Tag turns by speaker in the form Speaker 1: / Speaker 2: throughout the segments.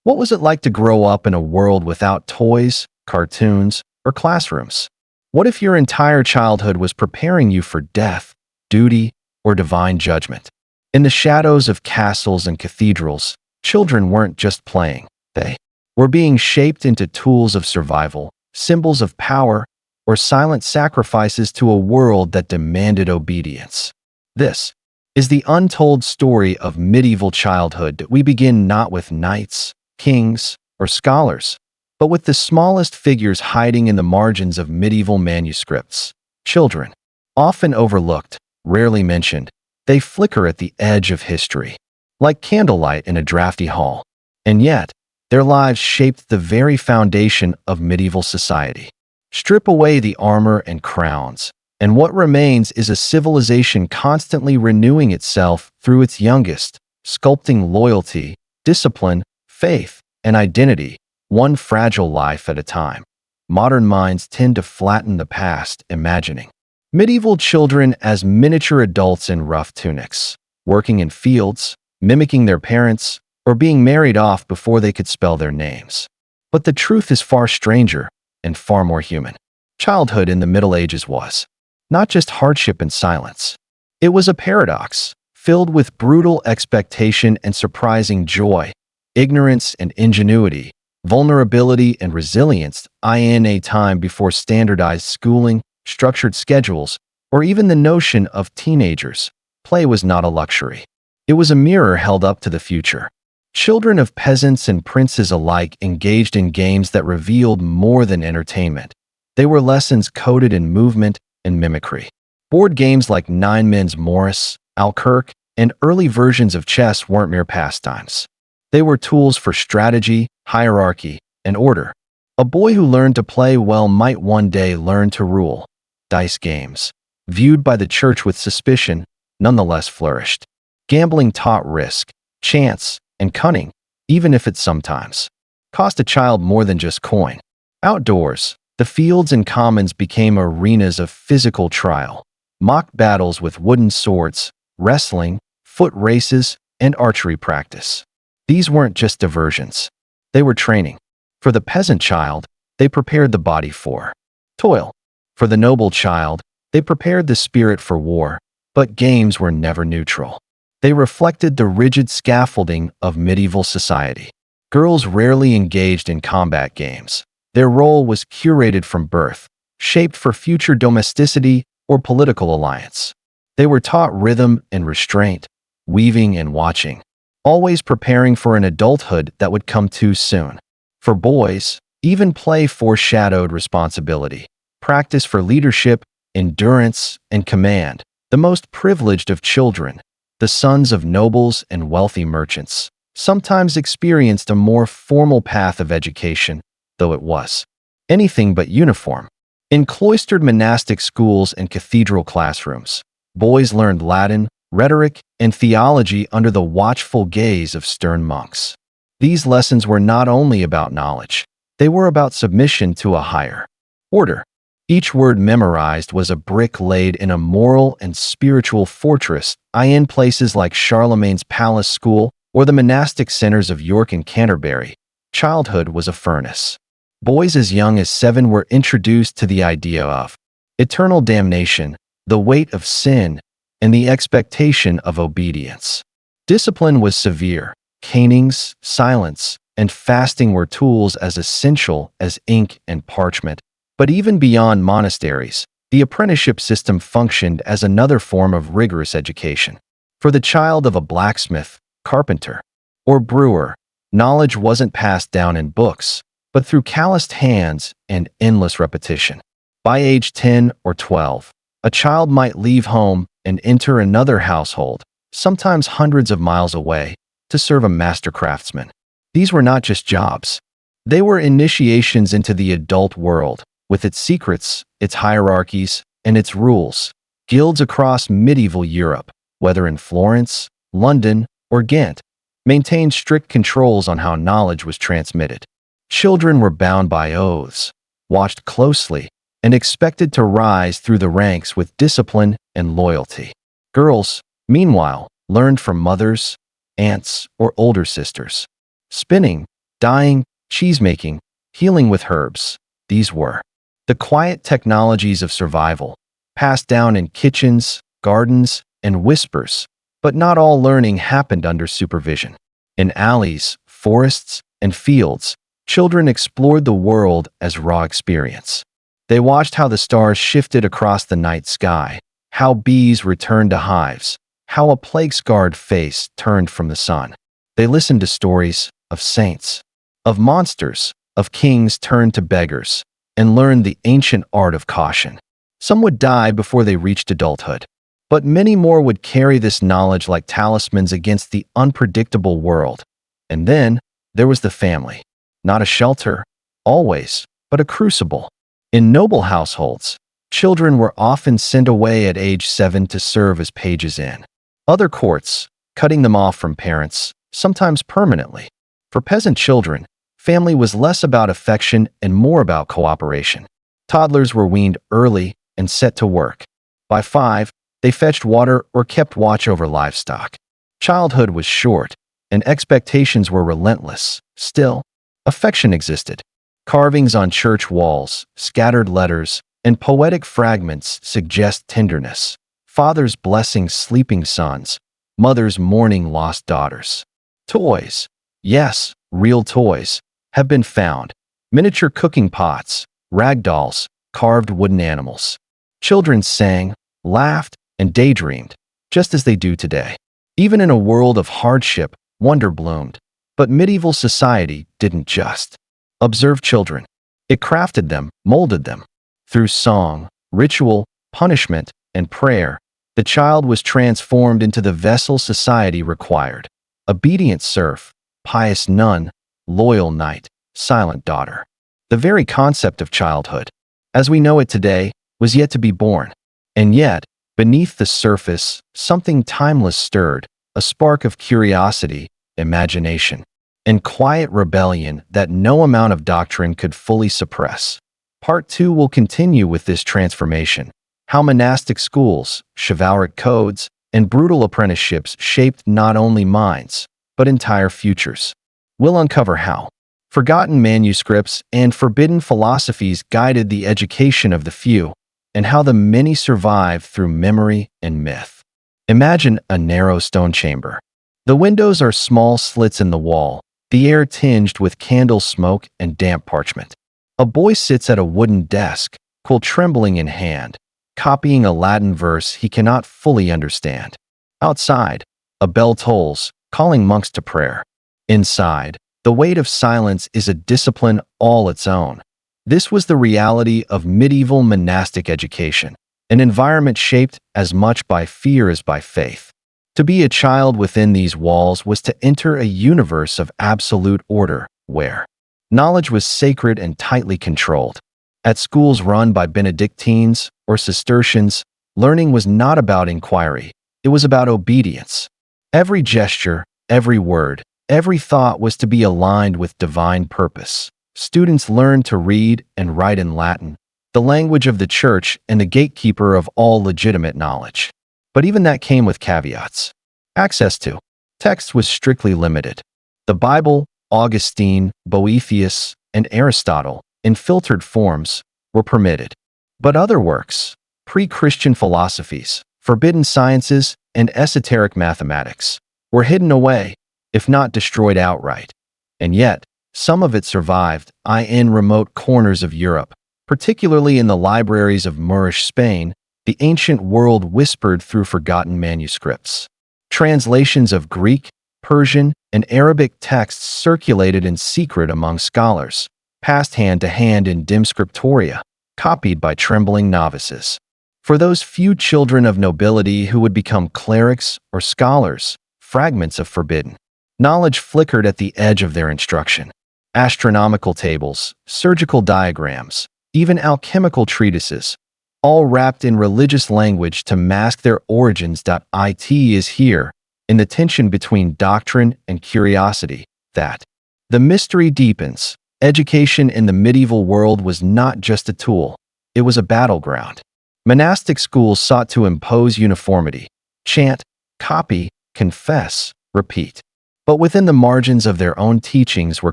Speaker 1: What was it like to grow up in a world without toys, cartoons, or classrooms? What if your entire childhood was preparing you for death, duty, or divine judgment? In the shadows of castles and cathedrals, children weren't just playing. They were being shaped into tools of survival, symbols of power, or silent sacrifices to a world that demanded obedience. This is the untold story of medieval childhood that we begin not with knights, kings, or scholars, but with the smallest figures hiding in the margins of medieval manuscripts. Children, often overlooked, rarely mentioned, they flicker at the edge of history, like candlelight in a drafty hall. And yet, their lives shaped the very foundation of medieval society. Strip away the armor and crowns, and what remains is a civilization constantly renewing itself through its youngest, sculpting loyalty, discipline, faith, and identity, one fragile life at a time. Modern minds tend to flatten the past, imagining medieval children as miniature adults in rough tunics, working in fields, mimicking their parents, or being married off before they could spell their names. But the truth is far stranger and far more human. Childhood in the Middle Ages was not just hardship and silence. It was a paradox, filled with brutal expectation and surprising joy, ignorance and ingenuity, vulnerability and resilience, in a time before standardized schooling, structured schedules, or even the notion of teenagers. Play was not a luxury. It was a mirror held up to the future. Children of peasants and princes alike engaged in games that revealed more than entertainment. They were lessons coded in movement and mimicry. Board games like Nine Men's Morris, Alkirk, and early versions of chess weren't mere pastimes. They were tools for strategy, hierarchy, and order. A boy who learned to play well might one day learn to rule. Dice games, viewed by the church with suspicion, nonetheless flourished. Gambling taught risk, chance, and cunning, even if it sometimes cost a child more than just coin. Outdoors, the fields and commons became arenas of physical trial. Mock battles with wooden swords, wrestling, foot races, and archery practice. These weren't just diversions. They were training. For the peasant child, they prepared the body for toil. For the noble child, they prepared the spirit for war. But games were never neutral. They reflected the rigid scaffolding of medieval society. Girls rarely engaged in combat games. Their role was curated from birth, shaped for future domesticity or political alliance. They were taught rhythm and restraint, weaving and watching, always preparing for an adulthood that would come too soon. For boys, even play foreshadowed responsibility, practice for leadership, endurance, and command. The most privileged of children, the sons of nobles and wealthy merchants, sometimes experienced a more formal path of education, though it was anything but uniform. In cloistered monastic schools and cathedral classrooms, boys learned Latin, rhetoric, and theology under the watchful gaze of stern monks. These lessons were not only about knowledge, they were about submission to a higher order. Each word memorized was a brick laid in a moral and spiritual fortress, in places like Charlemagne's Palace School or the monastic centers of York and Canterbury. Childhood was a furnace. Boys as young as 7 were introduced to the idea of eternal damnation, the weight of sin, and the expectation of obedience. Discipline was severe. Canings, silence, and fasting were tools as essential as ink and parchment. But even beyond monasteries, the apprenticeship system functioned as another form of rigorous education. For the child of a blacksmith, carpenter, or brewer, knowledge wasn't passed down in books, but through calloused hands and endless repetition. By age 10 or 12, a child might leave home and enter another household, sometimes hundreds of miles away, to serve a master craftsman. These were not just jobs. They were initiations into the adult world, with its secrets, its hierarchies, and its rules. Guilds across medieval Europe, whether in Florence, London, or Ghent, maintained strict controls on how knowledge was transmitted. Children were bound by oaths, watched closely, and expected to rise through the ranks with discipline and loyalty. Girls, meanwhile, learned from mothers, aunts, or older sisters. Spinning, dyeing, cheesemaking, healing with herbs. These were the quiet technologies of survival, passed down in kitchens, gardens, and whispers. But not all learning happened under supervision. In alleys, forests, and fields, children explored the world as raw experience. They watched how the stars shifted across the night sky, how bees returned to hives, how a plague-scarred face turned from the sun. They listened to stories of saints, of monsters, of kings turned to beggars, and learned the ancient art of caution. Some would die before they reached adulthood, but many more would carry this knowledge like talismans against the unpredictable world. And then there was the family. Not a shelter, always, but a crucible. In noble households, children were often sent away at age 7 to serve as pages in other courts, cutting them off from parents, sometimes permanently. For peasant children, family was less about affection and more about cooperation. Toddlers were weaned early and set to work. By 5, they fetched water or kept watch over livestock. Childhood was short, and expectations were relentless. Still, affection existed. Carvings on church walls, scattered letters, and poetic fragments suggest tenderness. Fathers blessing sleeping sons, mothers mourning lost daughters. Toys, yes, real toys, have been found. Miniature cooking pots, rag dolls, carved wooden animals. Children sang, laughed, and daydreamed, just as they do today. Even in a world of hardship, wonder bloomed. But medieval society didn't just observe children. It crafted them, molded them. Through song, ritual, punishment, and prayer, the child was transformed into the vessel society required. Obedient serf, pious nun, loyal knight, silent daughter. The very concept of childhood, as we know it today, was yet to be born. And yet, beneath the surface, something timeless stirred, a spark of curiosity, imagination, and quiet rebellion that no amount of doctrine could fully suppress. Part 2 will continue with this transformation, how monastic schools, chivalric codes, and brutal apprenticeships shaped not only minds, but entire futures. We'll uncover how forgotten manuscripts and forbidden philosophies guided the education of the few, and how the many survive through memory and myth. Imagine a narrow stone chamber. The windows are small slits in the wall, the air tinged with candle smoke and damp parchment. A boy sits at a wooden desk, quill trembling in hand, copying a Latin verse he cannot fully understand. Outside, a bell tolls, calling monks to prayer. Inside, the weight of silence is a discipline all its own. This was the reality of medieval monastic education, an environment shaped as much by fear as by faith. To be a child within these walls was to enter a universe of absolute order, where knowledge was sacred and tightly controlled. At schools run by Benedictines or Cistercians, learning was not about inquiry, it was about obedience. Every gesture, every word, every thought was to be aligned with divine purpose. Students learned to read and write in Latin, the language of the church and the gatekeeper of all legitimate knowledge. But even that came with caveats. Access to text was strictly limited. The Bible, Augustine, Boethius, and Aristotle, in filtered forms, were permitted. But other works, pre-Christian philosophies, forbidden sciences, and esoteric mathematics, were hidden away, if not destroyed outright. And yet, some of it survived, in remote corners of Europe, particularly in the libraries of Moorish Spain. The ancient world whispered through forgotten manuscripts. Translations of Greek, Persian, and Arabic texts circulated in secret among scholars, passed hand to hand in dim scriptoria, copied by trembling novices. For those few children of nobility who would become clerics or scholars, fragments of forbidden knowledge flickered at the edge of their instruction. Astronomical tables, surgical diagrams, even alchemical treatises, all wrapped in religious language to mask their origins. It is here, in the tension between doctrine and curiosity, that the mystery deepens. Education in the medieval world was not just a tool, it was a battleground. Monastic schools sought to impose uniformity, chant, copy, confess, repeat. But within the margins of their own teachings were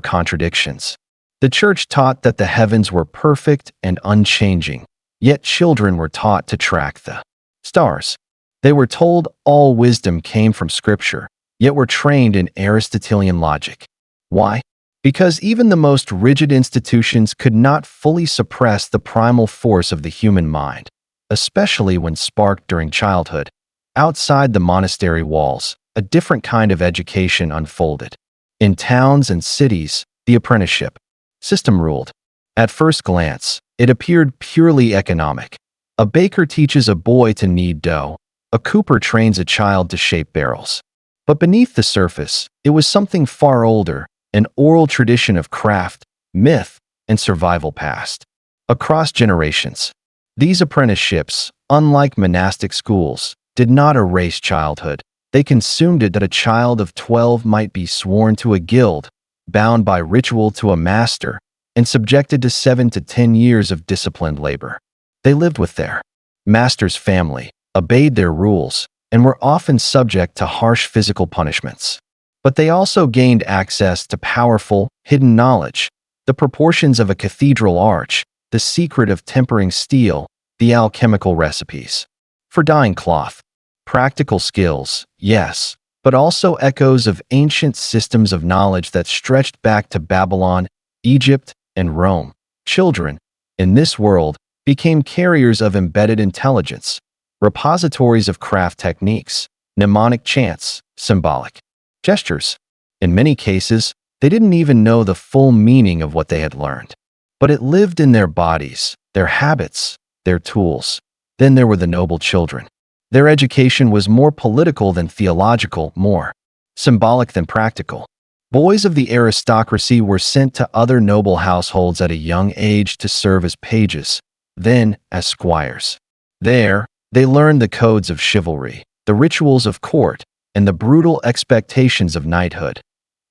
Speaker 1: contradictions. The church taught that the heavens were perfect and unchanging, yet children were taught to track the stars. They were told all wisdom came from Scripture, yet were trained in Aristotelian logic. Why? Because even the most rigid institutions could not fully suppress the primal force of the human mind, especially when sparked during childhood. Outside the monastery walls, a different kind of education unfolded. In towns and cities, the apprenticeship system ruled. At first glance, it appeared purely economic. A baker teaches a boy to knead dough. A cooper trains a child to shape barrels. But beneath the surface, it was something far older, an oral tradition of craft, myth, and survival past. Across generations, these apprenticeships, unlike monastic schools, did not erase childhood. They consumed it that a child of 12 might be sworn to a guild, bound by ritual to a master, and subjected to 7 to 10 years of disciplined labor. They lived with their master's family, obeyed their rules, and were often subject to harsh physical punishments. But they also gained access to powerful, hidden knowledge, the proportions of a cathedral arch, the secret of tempering steel, the alchemical recipes for dyeing cloth. Practical skills, yes, but also echoes of ancient systems of knowledge that stretched back to Babylon, Egypt, and Rome. Children, in this world, became carriers of embedded intelligence, repositories of craft techniques, mnemonic chants, symbolic gestures. In many cases, they didn't even know the full meaning of what they had learned. But it lived in their bodies, their habits, their tools. Then there were the noble children. Their education was more political than theological, more symbolic than practical. Boys of the aristocracy were sent to other noble households at a young age to serve as pages, then as squires. There, they learned the codes of chivalry, the rituals of court, and the brutal expectations of knighthood.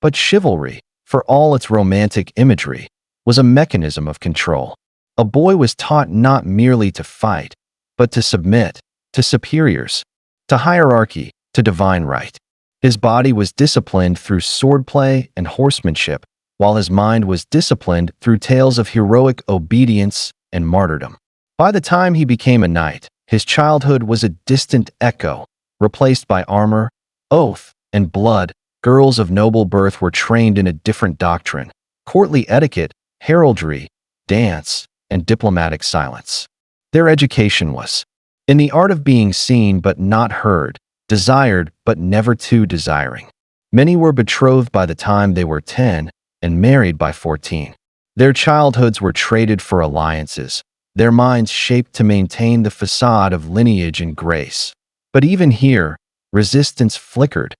Speaker 1: But chivalry, for all its romantic imagery, was a mechanism of control. A boy was taught not merely to fight, but to submit, to superiors, to hierarchy, to divine right. His body was disciplined through swordplay and horsemanship, while his mind was disciplined through tales of heroic obedience and martyrdom. By the time he became a knight, his childhood was a distant echo, replaced by armor, oath, and blood. Girls of noble birth were trained in a different doctrine: courtly etiquette, heraldry, dance, and diplomatic silence. Their education was in the art of being seen but not heard, desired but never too desiring. Many were betrothed by the time they were 10 and married by 14. Their childhoods were traded for alliances, their minds shaped to maintain the facade of lineage and grace. But even here, resistance flickered.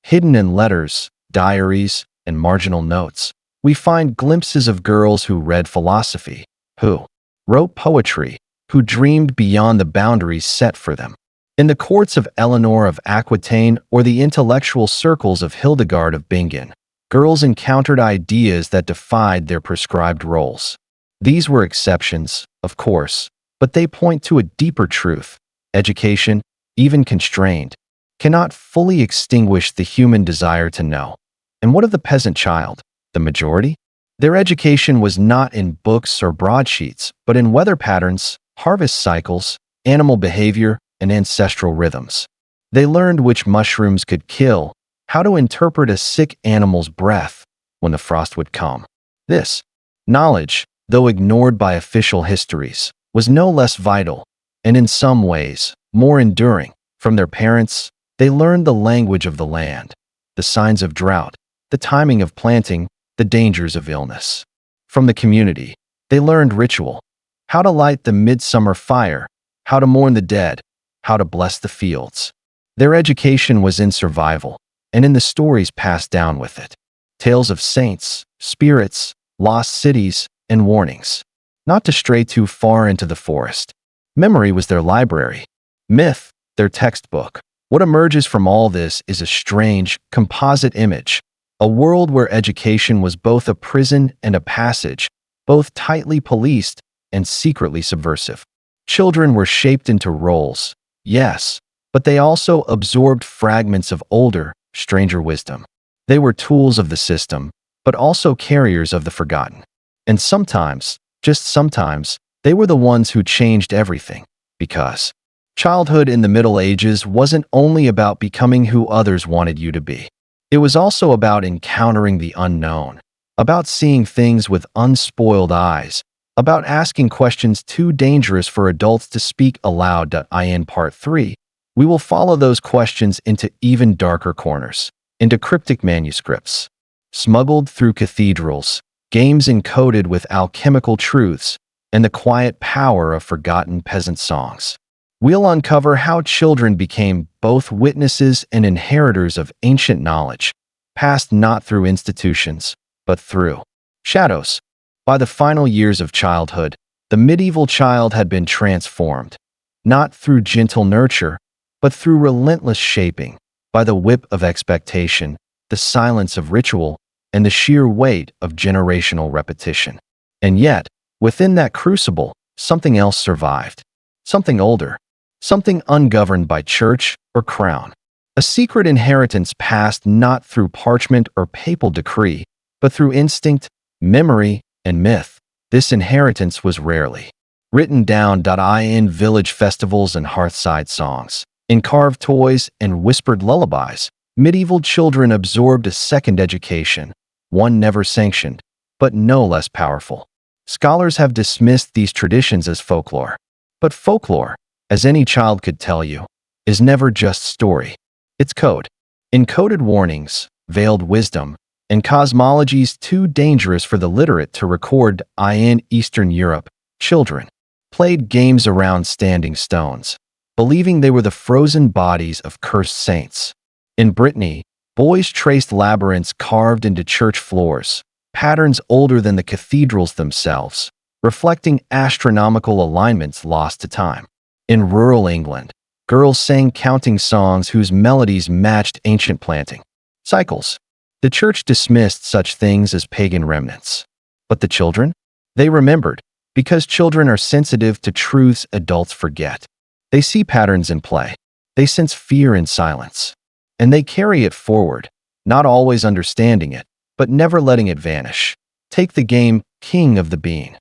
Speaker 1: Hidden in letters, diaries, and marginal notes, we find glimpses of girls who read philosophy, who wrote poetry, who dreamed beyond the boundaries set for them. In the courts of Eleanor of Aquitaine or the intellectual circles of Hildegard of Bingen, girls encountered ideas that defied their prescribed roles. These were exceptions, of course, but they point to a deeper truth. Education, even constrained, cannot fully extinguish the human desire to know. And what of the peasant child, the majority? Their education was not in books or broadsheets, but in weather patterns, harvest cycles, animal behavior, and ancestral rhythms. They learned which mushrooms could kill, how to interpret a sick animal's breath when the frost would come. This knowledge, though ignored by official histories, was no less vital, and in some ways, more enduring. From their parents, they learned the language of the land, the signs of drought, the timing of planting, the dangers of illness. From the community, they learned ritual, how to light the midsummer fire, how to mourn the dead, how to bless the fields. Their education was in survival, and in the stories passed down with it. Tales of saints, spirits, lost cities, and warnings. Not to stray too far into the forest. Memory was their library. Myth, their textbook. What emerges from all this is a strange, composite image. A world where education was both a prison and a passage, both tightly policed and secretly subversive. Children were shaped into roles, yes, but they also absorbed fragments of older, stranger wisdom. They were tools of the system, but also carriers of the forgotten. And sometimes, just sometimes, they were the ones who changed everything, because childhood in the Middle Ages wasn't only about becoming who others wanted you to be. It was also about encountering the unknown, about seeing things with unspoiled eyes, about asking questions too dangerous for adults to speak aloud. In Part 3, we will follow those questions into even darker corners, into cryptic manuscripts, smuggled through cathedrals, games encoded with alchemical truths, and the quiet power of forgotten peasant songs. We'll uncover how children became both witnesses and inheritors of ancient knowledge, passed not through institutions, but through shadows. By the final years of childhood, the medieval child had been transformed, not through gentle nurture, but through relentless shaping, by the whip of expectation, the silence of ritual, and the sheer weight of generational repetition. And yet, within that crucible, something else survived. Something older. Something ungoverned by church or crown. A secret inheritance passed not through parchment or papal decree, but through instinct, memory, and myth. This inheritance was rarely written down in village festivals and hearthside songs. In carved toys and whispered lullabies, medieval children absorbed a second education, one never sanctioned, but no less powerful. Scholars have dismissed these traditions as folklore. But folklore, as any child could tell you, is never just story. It's code. Encoded warnings, veiled wisdom, and cosmologies too dangerous for the literate to record. In Eastern Europe, children played games around standing stones, believing they were the frozen bodies of cursed saints. In Brittany, boys traced labyrinths carved into church floors, patterns older than the cathedrals themselves, reflecting astronomical alignments lost to time. In rural England, girls sang counting songs whose melodies matched ancient planting cycles. The church dismissed such things as pagan remnants. But the children? They remembered, because children are sensitive to truths adults forget. They see patterns in play. They sense fear in silence. And they carry it forward, not always understanding it, but never letting it vanish. Take the game King of the Bean.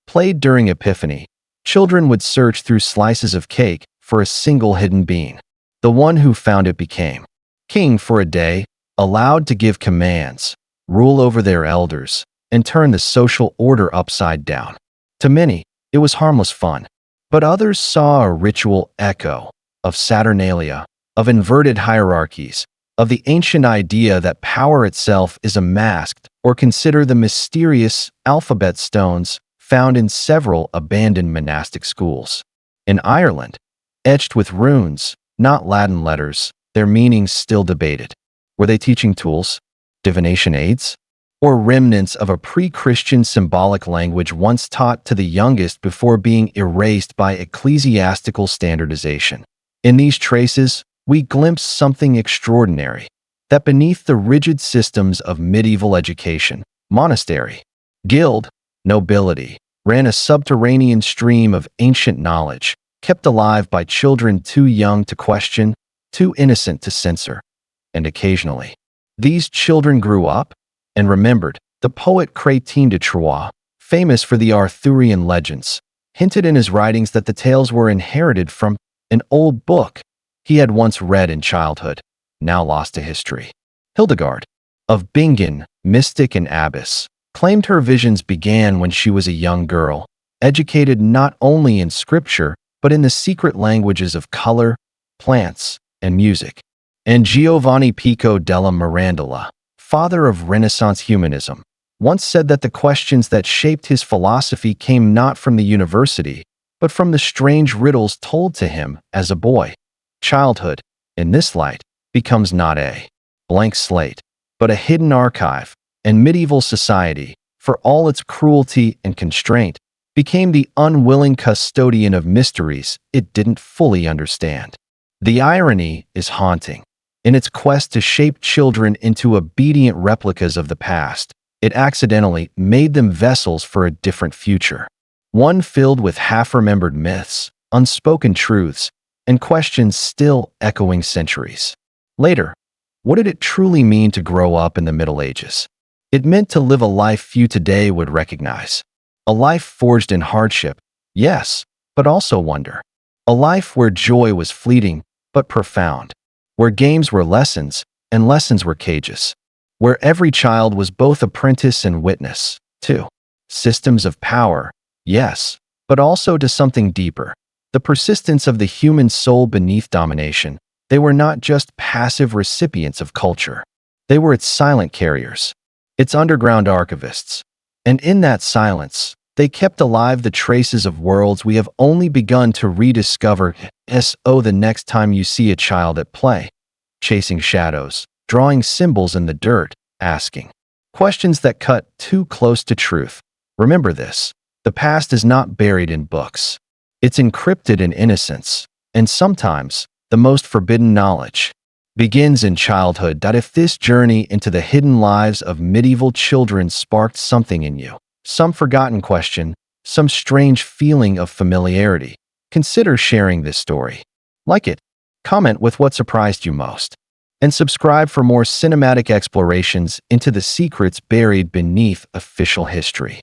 Speaker 1: Played during Epiphany, children would search through slices of cake for a single hidden bean. The one who found it became king for a day, allowed to give commands, rule over their elders, and turn the social order upside down. To many, it was harmless fun, but others saw a ritual echo of Saturnalia, of inverted hierarchies, of the ancient idea that power itself is a masked, or consider the mysterious alphabet stones found in several abandoned monastic schools. In Ireland, etched with runes, not Latin letters, their meanings still debated. Were they teaching tools, divination aids, or remnants of a pre-Christian symbolic language once taught to the youngest before being erased by ecclesiastical standardization? In these traces, we glimpse something extraordinary, that beneath the rigid systems of medieval education, monastery, guild, nobility, ran a subterranean stream of ancient knowledge, kept alive by children too young to question, too innocent to censor. And occasionally, these children grew up and remembered. The poet Chrétien de Troyes, famous for the Arthurian legends, hinted in his writings that the tales were inherited from an old book he had once read in childhood, now lost to history. Hildegard of Bingen, mystic and abbess, claimed her visions began when she was a young girl, educated not only in scripture, but in the secret languages of color, plants, and music. And Giovanni Pico della Mirandola, father of Renaissance humanism, once said that the questions that shaped his philosophy came not from the university, but from the strange riddles told to him as a boy. Childhood, in this light, becomes not a blank slate, but a hidden archive, and medieval society, for all its cruelty and constraint, became the unwilling custodian of mysteries it didn't fully understand. The irony is haunting. In its quest to shape children into obedient replicas of the past, it accidentally made them vessels for a different future, one filled with half-remembered myths, unspoken truths, and questions still echoing centuries later. What did it truly mean to grow up in the Middle Ages? It meant to live a life few today would recognize. A life forged in hardship, yes, but also wonder. A life where joy was fleeting but profound, where games were lessons and lessons were cages, where every child was both apprentice and witness, too. Systems of power, yes, but also to something deeper. The persistence of the human soul beneath domination. They were not just passive recipients of culture. They were its silent carriers, its underground archivists. And in that silence, they kept alive the traces of worlds we have only begun to rediscover. The next time you see a child at play, chasing shadows, drawing symbols in the dirt, asking questions that cut too close to truth. Remember this: the past is not buried in books. It's encrypted in innocence, and sometimes the most forbidden knowledge begins in childhood. If this journey into the hidden lives of medieval children sparked something in you, some forgotten question, some strange feeling of familiarity, consider sharing this story. Like it, comment with what surprised you most, and subscribe for more cinematic explorations into the secrets buried beneath official history.